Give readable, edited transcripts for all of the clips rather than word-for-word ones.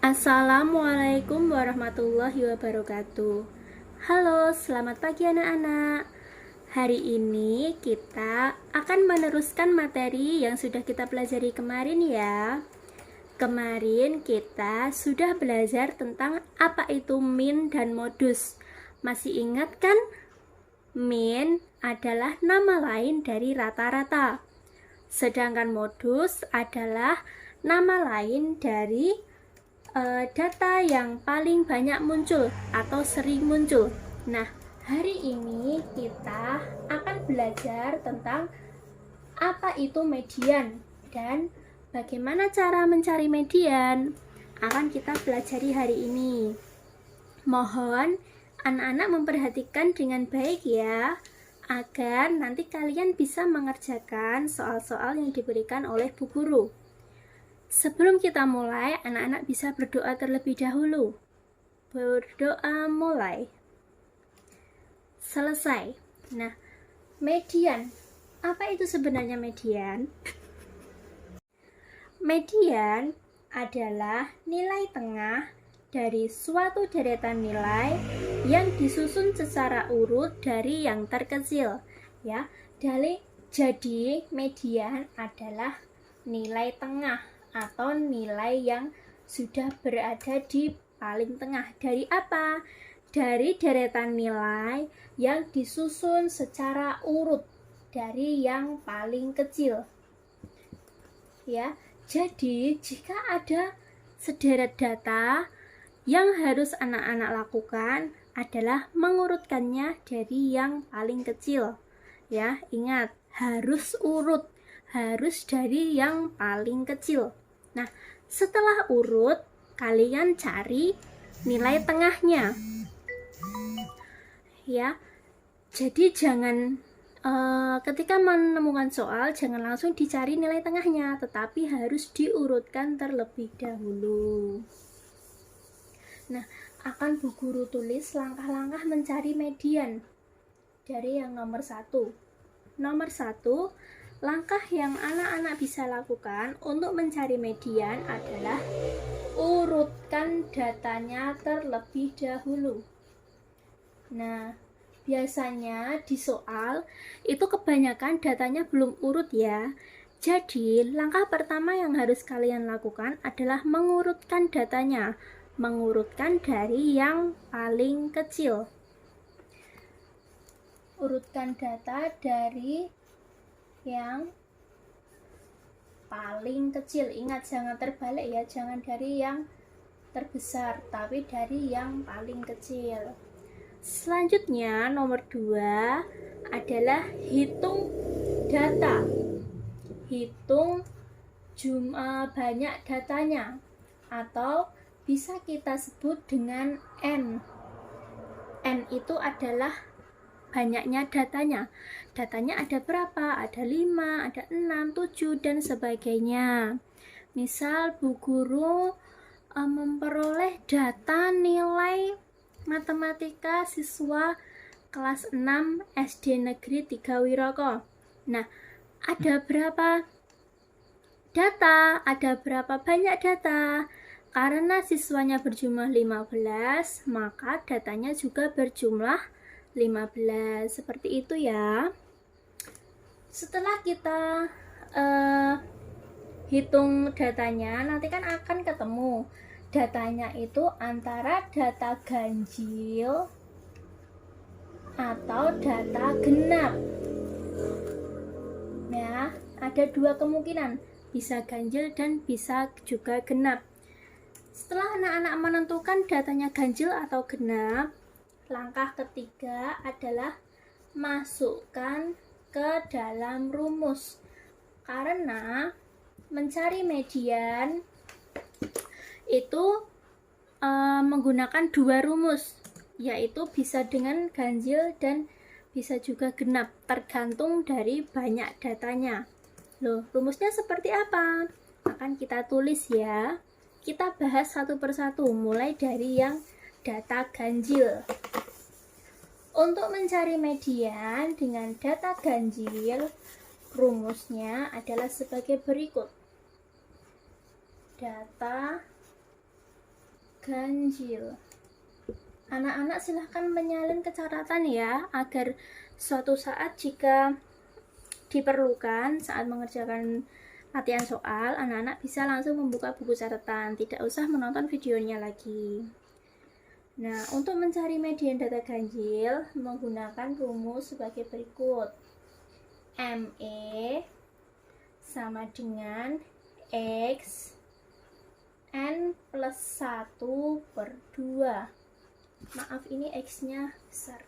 Assalamualaikum warahmatullahi wabarakatuh. Halo, selamat pagi anak-anak. Hari ini kita akan meneruskan materi yang sudah kita pelajari kemarin ya. Kemarin kita sudah belajar tentang apa itu min dan modus. Masih ingat kan? Min adalah nama lain dari rata-rata. Sedangkan modus adalah nama lain dari data yang paling banyak muncul atau sering muncul. Nah, hari ini kita akan belajar tentang apa itu median dan bagaimana cara mencari median. Akan kita pelajari hari ini. Mohon anak-anak memperhatikan dengan baik ya, agar nanti kalian bisa mengerjakan soal-soal yang diberikan oleh Bu Guru. Sebelum kita mulai, anak-anak bisa berdoa terlebih dahulu. Berdoa mulai. Selesai. Nah, median. Apa itu sebenarnya median? Median adalah nilai tengah dari suatu deretan nilai yang disusun secara urut dari yang terkecil. Ya, jadi median adalah nilai tengah atau nilai yang sudah berada di paling tengah. Dari apa? Dari deretan nilai yang disusun secara urut dari yang paling kecil. Ya, jadi jika ada sederet data, yang harus anak-anak lakukan adalah mengurutkannya dari yang paling kecil. Ya, ingat, harus urut, harus dari yang paling kecil. Nah, setelah urut, kalian cari nilai tengahnya. Ya, jadi jangan ketika menemukan soal, jangan langsung dicari nilai tengahnya, tetapi harus diurutkan terlebih dahulu. Nah, akan Bu Guru tulis langkah-langkah mencari median dari yang nomor 1. Nomor 1, langkah yang anak-anak bisa lakukan untuk mencari median adalah urutkan datanya terlebih dahulu. Nah, biasanya di soal itu kebanyakan datanya belum urut ya. Jadi, langkah pertama yang harus kalian lakukan adalah mengurutkan datanya. Mengurutkan dari yang paling kecil. Urutkan data dari yang paling kecil. Ingat, jangan terbalik ya, jangan dari yang terbesar, tapi dari yang paling kecil. Selanjutnya, nomor 2 adalah hitung data. Hitung banyak datanya, atau bisa kita sebut dengan N. N itu adalah banyaknya datanya. Datanya ada berapa? Ada 5, ada 6, 7, dan sebagainya. Misal Bu Guru memperoleh data nilai matematika siswa kelas 6 SD Negeri 3 Wiroko. Nah, ada berapa data? Ada berapa banyak data? Karena siswanya berjumlah 15, maka datanya juga berjumlah 15. Seperti itu ya. Setelah kita hitung datanya, nanti kan akan ketemu datanya itu antara data ganjil atau data genap. Ya, ada dua kemungkinan, bisa ganjil dan bisa juga genap. Setelah anak-anak menentukan datanya ganjil atau genap, langkah ketiga adalah masukkan ke dalam rumus. Karena mencari median itu menggunakan dua rumus, yaitu bisa dengan ganjil dan bisa juga genap, tergantung dari banyak datanya. Loh, rumusnya seperti apa? Akan kita tulis ya. Kita bahas satu persatu, mulai dari yang data ganjil. Untuk mencari median dengan data ganjil, rumusnya adalah sebagai berikut. Data ganjil. Anak-anak silahkan menyalin ke catatan ya, agar suatu saat jika diperlukan saat mengerjakan latihan soal, anak-anak bisa langsung membuka buku catatan, tidak usah menonton videonya lagi. Nah, untuk mencari median data ganjil menggunakan rumus sebagai berikut. ME sama dengan X N plus 1 per 2. Maaf, ini X-nya besar.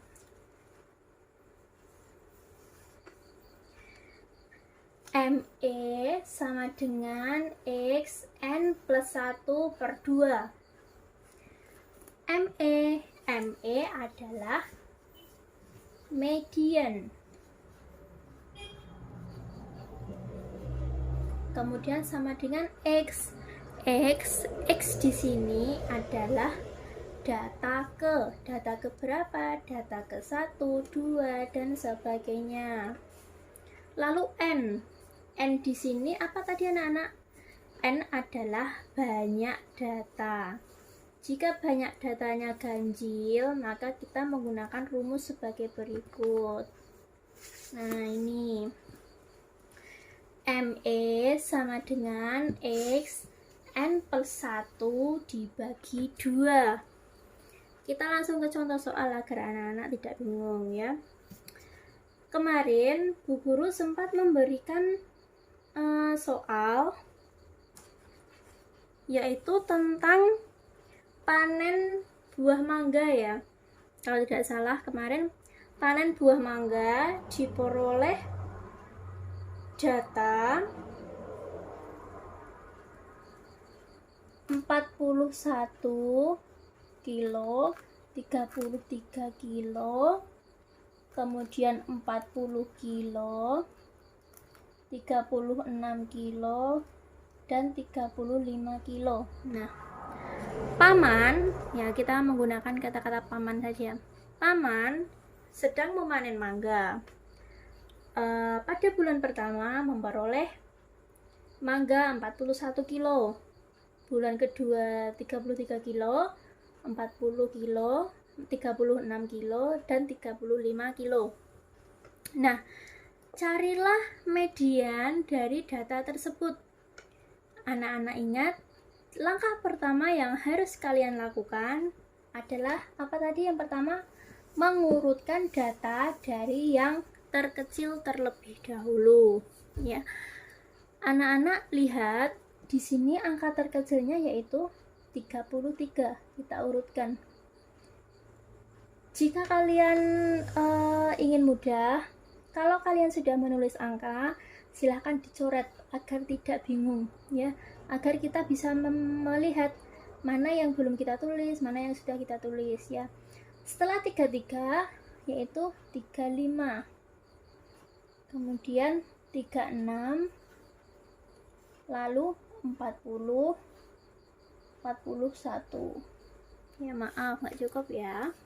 ME sama dengan X N plus 1 per 2. ME adalah median. Kemudian sama dengan X di sini adalah data ke berapa? Data ke 1, 2 dan sebagainya. Lalu N di sini apa tadi anak-anak? N adalah banyak data. Jika banyak datanya ganjil, maka kita menggunakan rumus sebagai berikut. Nah, ini ME sama dengan X N plus 1 dibagi 2. Kita langsung ke contoh soal agar anak-anak tidak bingung ya. Kemarin Bu Guru sempat memberikan soal yaitu tentang panen buah mangga ya. Kalau tidak salah kemarin panen buah mangga diperoleh data 41 kilo, 33 kilo, kemudian 40 kilo, 36 kilo, dan 35 kilo. Nah, paman, ya kita menggunakan kata-kata paman saja. Paman sedang memanen mangga. Pada bulan pertama memperoleh mangga 41 kilo. Bulan kedua 33 kilo, 40 kilo, 36 kilo, dan 35 kilo. Nah, carilah median dari data tersebut. Anak-anak ingat, langkah pertama yang harus kalian lakukan adalah apa tadi? Yang pertama, mengurutkan data dari yang terkecil terlebih dahulu ya. Anak-anak lihat di sini angka terkecilnya yaitu 33. Kita urutkan. Jika kalian ingin mudah, kalau kalian sudah menulis angka, silahkan dicoret agar tidak bingung ya, agar kita bisa melihat mana yang belum kita tulis, mana yang sudah kita tulis ya. Setelah 33 yaitu 35, kemudian 36, lalu 40, 41. Ya maaf, nggak cukup ya.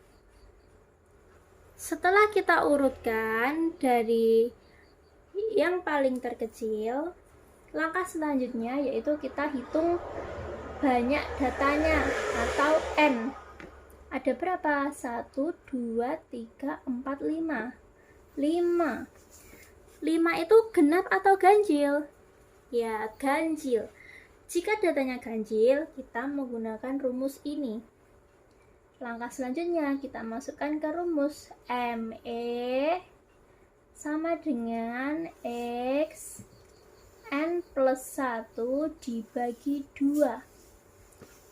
Setelah kita urutkan dari yang paling terkecil, langkah selanjutnya yaitu kita hitung banyak datanya atau N. Ada berapa? 1, 2, 3, 4, 5. 5 itu genap atau ganjil? Ya, ganjil. Jika datanya ganjil, kita menggunakan rumus ini. Langkah selanjutnya kita masukkan ke rumus. ME sama dengan X N plus 1 dibagi 2.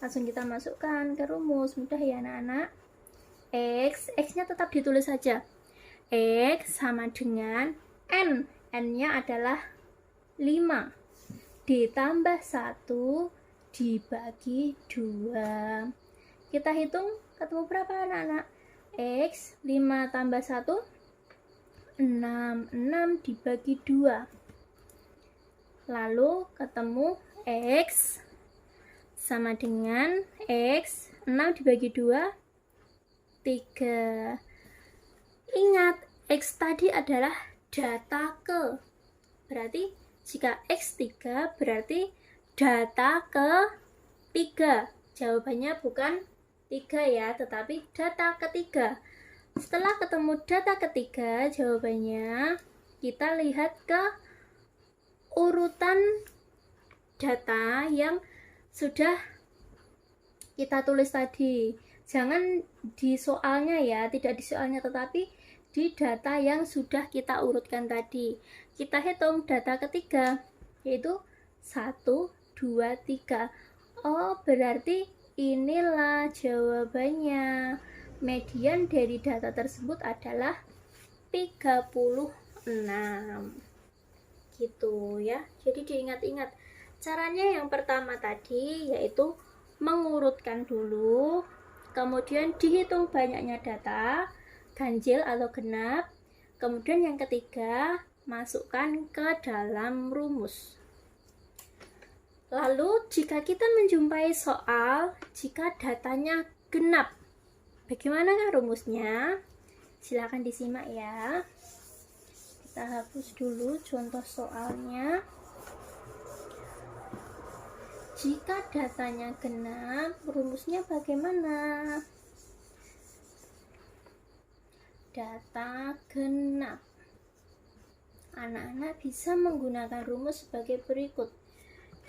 Langsung kita masukkan ke rumus. Mudah ya anak-anak. X-nya tetap ditulis saja. X sama dengan N-nya adalah 5 ditambah 1 dibagi 2. Kita hitung ketemu berapa anak-anak? X 5 tambah 1 6 dibagi 2. Lalu ketemu X sama dengan X 6 dibagi 2 3. Ingat, X tadi adalah data ke. Berarti jika X 3 berarti data ke 3. Jawabannya bukan 3 ya, tetapi data ketiga. Setelah ketemu data ketiga, jawabannya kita lihat ke urutan data yang sudah kita tulis tadi. Jangan di soalnya ya, tidak di soalnya, tetapi di data yang sudah kita urutkan tadi. Kita hitung data ketiga, yaitu 1, 2, 3. Oh, berarti inilah jawabannya. Median dari data tersebut adalah 36. Gitu ya. Jadi diingat-ingat. Caranya yang pertama tadi yaitu mengurutkan dulu, kemudian dihitung banyaknya data, ganjil atau genap. Kemudian yang ketiga, masukkan ke dalam rumus. Lalu jika kita menjumpai soal jika datanya genap, bagaimana rumusnya? Silakan disimak ya. Kita hapus dulu contoh soalnya. Jika datanya genap, rumusnya bagaimana? Data genap. Anak-anak bisa menggunakan rumus sebagai berikut.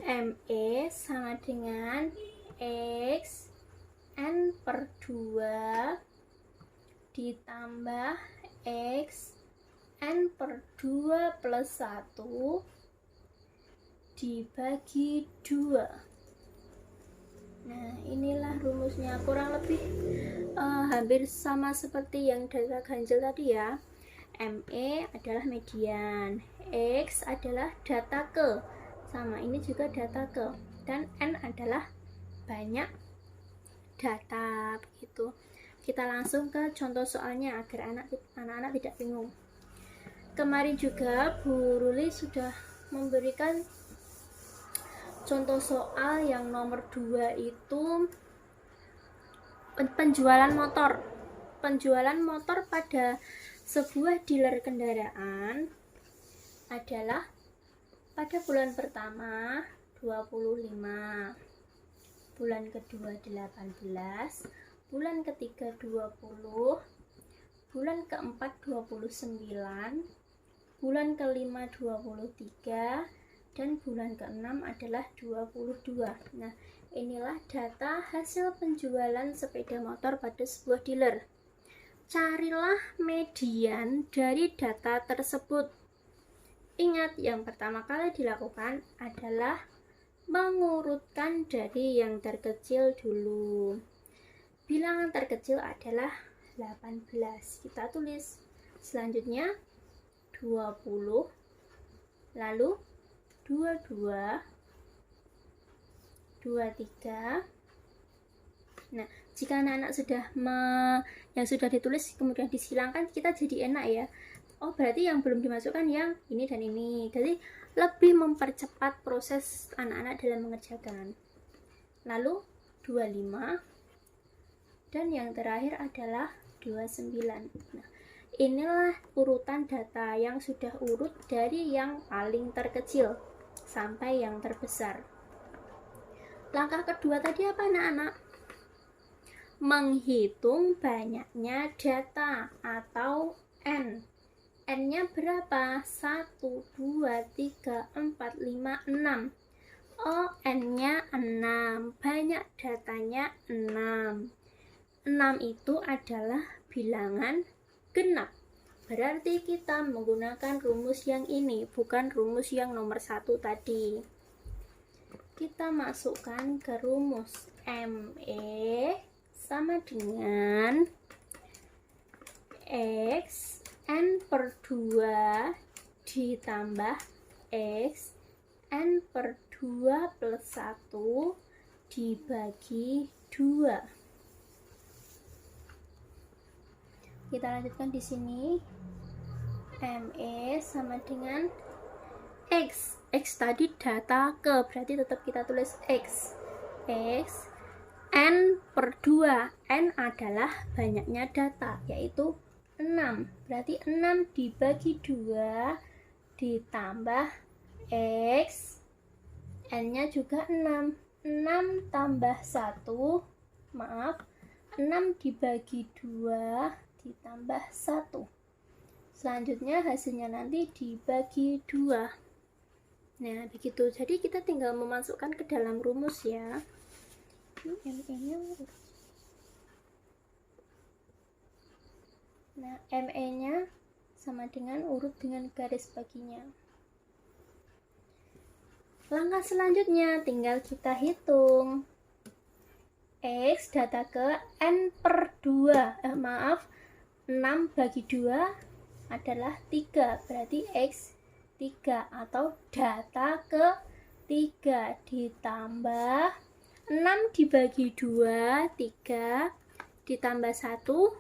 ME sama dengan X N per 2 ditambah X N per 2 plus 1 dibagi 2. Nah, inilah rumusnya, kurang lebih hampir sama seperti yang data ganjil tadi ya. ME adalah median, X adalah data ke, sama ini juga data ke, dan N adalah banyak data begitu. Kita langsung ke contoh soalnya agar anak-anak tidak bingung. Kemarin juga Bu Ruli sudah memberikan contoh soal yang nomor 2 itu penjualan motor. Penjualan motor pada sebuah dealer kendaraan adalah pada bulan pertama 25, bulan kedua 18, bulan ketiga 20, bulan keempat 29, bulan kelima 23, dan bulan ke-6 adalah 22. Nah, inilah data hasil penjualan sepeda motor pada sebuah dealer. Carilah median dari data tersebut. Ingat, yang pertama kali dilakukan adalah mengurutkan dari yang terkecil dulu. Bilangan terkecil adalah 18. Kita tulis. Selanjutnya 20, lalu 22, 23. Nah, jika anak-anak sudah yang sudah ditulis kemudian disilangkan, kita jadi enak ya. Oh, berarti yang belum dimasukkan yang ini dan ini. Jadi lebih mempercepat proses anak-anak dalam mengerjakan. Lalu 25, dan yang terakhir adalah 29. Nah, inilah urutan data yang sudah urut dari yang paling terkecil sampai yang terbesar. Langkah kedua tadi apa anak-anak? Menghitung banyaknya data atau N. N-nya berapa? 1, 2, 3, 4, 5, 6. Oh, N-nya 6. Banyak datanya 6. 6 itu adalah bilangan genap. Berarti kita menggunakan rumus yang ini, bukan rumus yang nomor 1 tadi. Kita masukkan ke rumus. ME sama dengan X N per 2 ditambah X N per 2 plus 1 dibagi 2. Kita lanjutkan di sini. ME sama dengan X. X tadi data ke, berarti tetap kita tulis X. X N per 2. N adalah banyaknya data, yaitu 6. Berarti 6 dibagi 2 ditambah X. N-nya juga 6. 6 tambah 1, maaf, 6 dibagi 2 ditambah 1. Selanjutnya hasilnya nanti dibagi 2. Nah, begitu. Jadi kita tinggal memasukkan ke dalam rumus ya. Nah, ME-nya sama dengan urut dengan garis baginya. Langkah selanjutnya tinggal kita hitung. X data ke N/2. 6 bagi 2 adalah 3. Berarti X 3 atau data ke 3 ditambah 6 dibagi 2, 3 ditambah 1,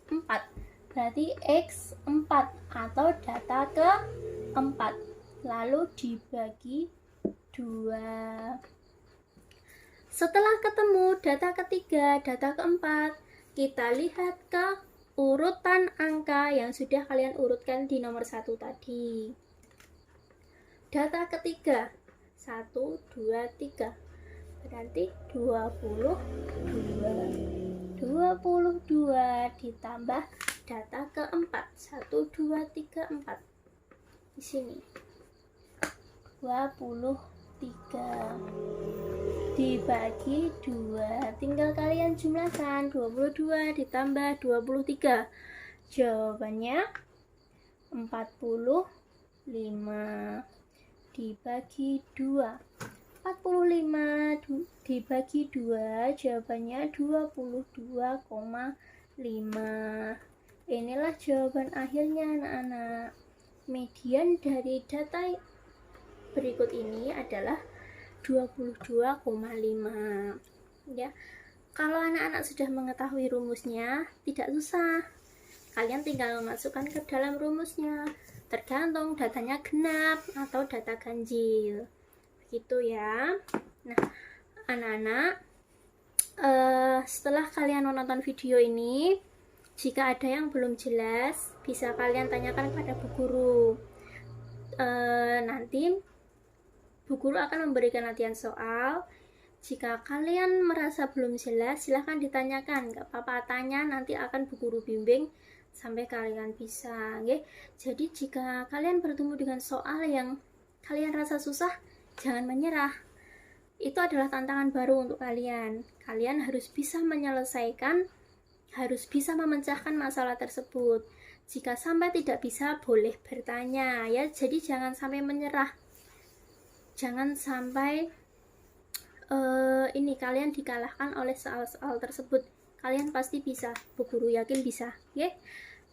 4. Berarti X 4 atau data ke 4. Lalu dibagi 2. Setelah ketemu data ketiga, data keempat, kita lihat ke urutan angka yang sudah kalian urutkan di nomor 1 tadi. Data ketiga 1, 2, 3 berarti 22. 22 ditambah data keempat 1, 2, 3, 4 di sini 23 dibagi 2, tinggal kalian jumlahkan. 22 ditambah 23, jawabannya 45 dibagi 2. 45 dibagi 2, jawabannya 22,5. Inilah jawaban akhirnya anak-anak. Median dari data berikut ini adalah 22,5 ya. Kalau anak-anak sudah mengetahui rumusnya, tidak susah. Kalian tinggal memasukkan ke dalam rumusnya. Tergantung datanya genap atau data ganjil. Begitu ya. Nah, anak-anak, setelah kalian menonton video ini, jika ada yang belum jelas, bisa kalian tanyakan kepada Bu Guru. Nanti Bu Guru akan memberikan latihan soal. Jika kalian merasa belum jelas, silahkan ditanyakan. Gak apa-apa, tanya, nanti akan Bu Guru bimbing sampai kalian bisa. Okay? Jadi jika kalian bertemu dengan soal yang kalian rasa susah, jangan menyerah. Itu adalah tantangan baru untuk kalian. Kalian harus bisa menyelesaikan, harus bisa memecahkan masalah tersebut. Jika sampai tidak bisa, boleh bertanya ya. Jadi jangan sampai menyerah. Jangan sampai kalian dikalahkan oleh soal-soal tersebut. Kalian pasti bisa. Bu Guru yakin bisa. Ya.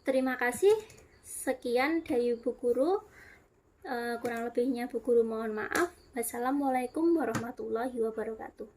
Terima kasih. Sekian dari Bu Guru. Kurang lebihnya Bu Guru mohon maaf. Wassalamualaikum warahmatullahi wabarakatuh.